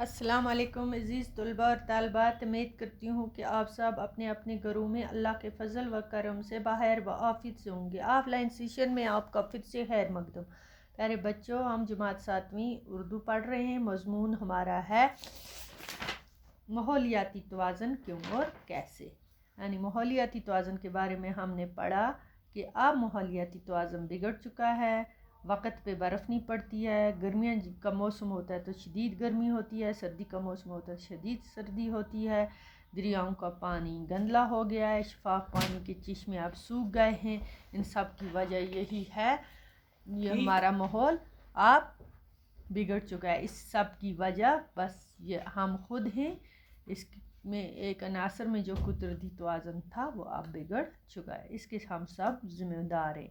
السلام علیکم عزیز طلباء اور طالبات، امید کرتی ہوں کہ آپ سب اپنے اپنے گھروں میں اللہ کے فضل و کرم سے باہر و عافیت سے ہوں گے۔ آف لائن سیشن میں آپ کا پھر سے خیر مقدم۔ پیارے بچوں، ہم جماعت 7ویں اردو پڑھ رہے ہیں۔ مضمون ہمارا ہے ماحولیاتی توازن کیوں اور کیسے، یعنی ماحولیاتی توازن کے بارے میں ہم نے پڑھا کہ اب ماحولیاتی توازن بگڑ چکا ہے، وقت پہ برف نہیں پڑتی ہے، گرمیاں کا موسم ہوتا ہے تو شدید گرمی ہوتی ہے، سردی کا موسم ہوتا ہے شدید سردی ہوتی ہے، دریاؤں کا پانی گندلا ہو گیا ہے، شفاف پانی کے چشمے اب سوکھ گئے ہیں۔ ان سب کی وجہ یہی ہے، یہ ہمارا ماحول اب بگڑ چکا ہے۔ اس سب کی وجہ بس یہ ہم خود ہیں۔ اس میں ایک عناصر میں جو قدرتی توازن تھا وہ اب بگڑ چکا ہے، اس کے ہم سب ذمہ دار ہیں۔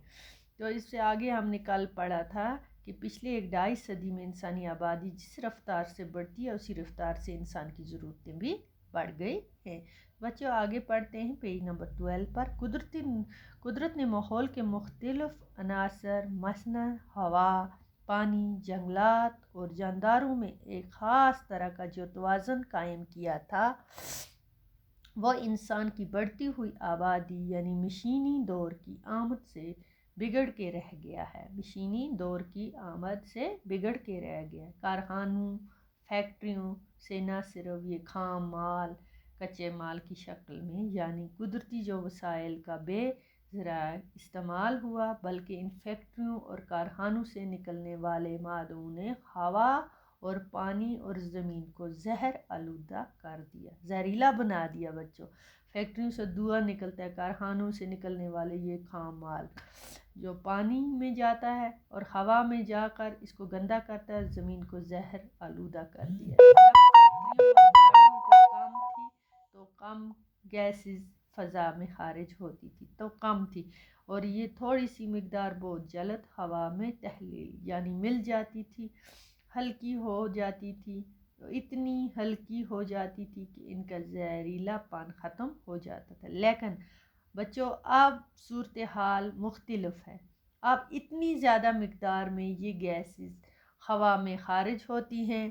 تو اس سے آگے ہم نے کل پڑھا تھا کہ پچھلے 1.5 صدی میں انسانی آبادی جس رفتار سے بڑھتی ہے اسی رفتار سے انسان کی ضرورتیں بھی بڑھ گئی ہیں۔ بچوں آگے پڑھتے ہیں پیج نمبر 12 پر۔ قدرت نے ماحول کے مختلف عناصر مثلاً ہوا، پانی، جنگلات اور جانداروں میں ایک خاص طرح کا جو توازن قائم کیا تھا وہ انسان کی بڑھتی ہوئی آبادی یعنی مشینی دور کی آمد سے بگڑ کے رہ گیا ہے۔ مشینی دور کی آمد سے بگڑ کے رہ گیا ہے۔ کارخانوں، فیکٹریوں سے نہ صرف یہ خام مال، کچے مال کی شکل میں یعنی قدرتی جو وسائل کا بے ذرائع استعمال ہوا، بلکہ ان فیکٹریوں اور کارخانوں سے نکلنے والے مادوں نے ہوا اور پانی اور زمین کو زہر آلودہ کر دیا، زہریلا بنا دیا۔ بچوں، فیکٹریوں سے دھواں نکلتا ہے، کارخانوں سے نکلنے والے یہ خام مال جو پانی میں جاتا ہے اور ہوا میں جا کر اس کو گندا کرتا ہے، زمین کو زہر آلودہ کر دیا۔ جب فیکٹریوں اور گاڑیوں کو کم تھی تو کم گیسز فضا میں خارج ہوتی تھی تو کم تھی، اور یہ تھوڑی سی مقدار بہت جلد ہوا میں تحلیل یعنی مل جاتی تھی، ہلکی ہو جاتی تھی، اتنی ہلکی ہو جاتی تھی کہ ان کا زہریلا پن ختم ہو جاتا تھا۔ لیکن بچوں اب صورتحال مختلف ہے۔ اب اتنی زیادہ مقدار میں یہ گیسز ہوا میں خارج ہوتی ہیں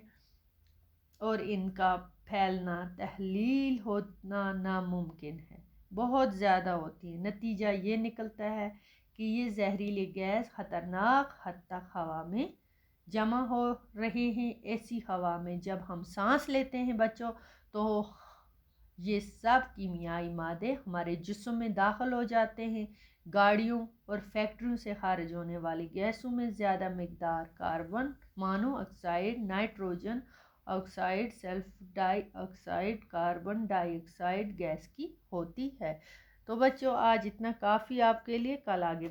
اور ان کا پھیلنا تحلیل ہونا ناممکن ہے، بہت زیادہ ہوتی ہیں۔ نتیجہ یہ نکلتا ہے کہ یہ زہریلی گیس خطرناک حد تک ہوا میں جمع ہو رہے ہیں۔ ایسی ہوا میں جب ہم سانس لیتے ہیں بچوں تو یہ سب کیمیائی مادے ہمارے جسم میں داخل ہو جاتے ہیں۔ گاڑیوں اور فیکٹریوں سے خارج ہونے والی گیسوں میں زیادہ مقدار carbon monoxide, nitrogen oxide, sulphur dioxide, carbon dioxide gas کی ہوتی ہے۔ تو بچوں آج اتنا کافی آپ کے لیے، کل آگے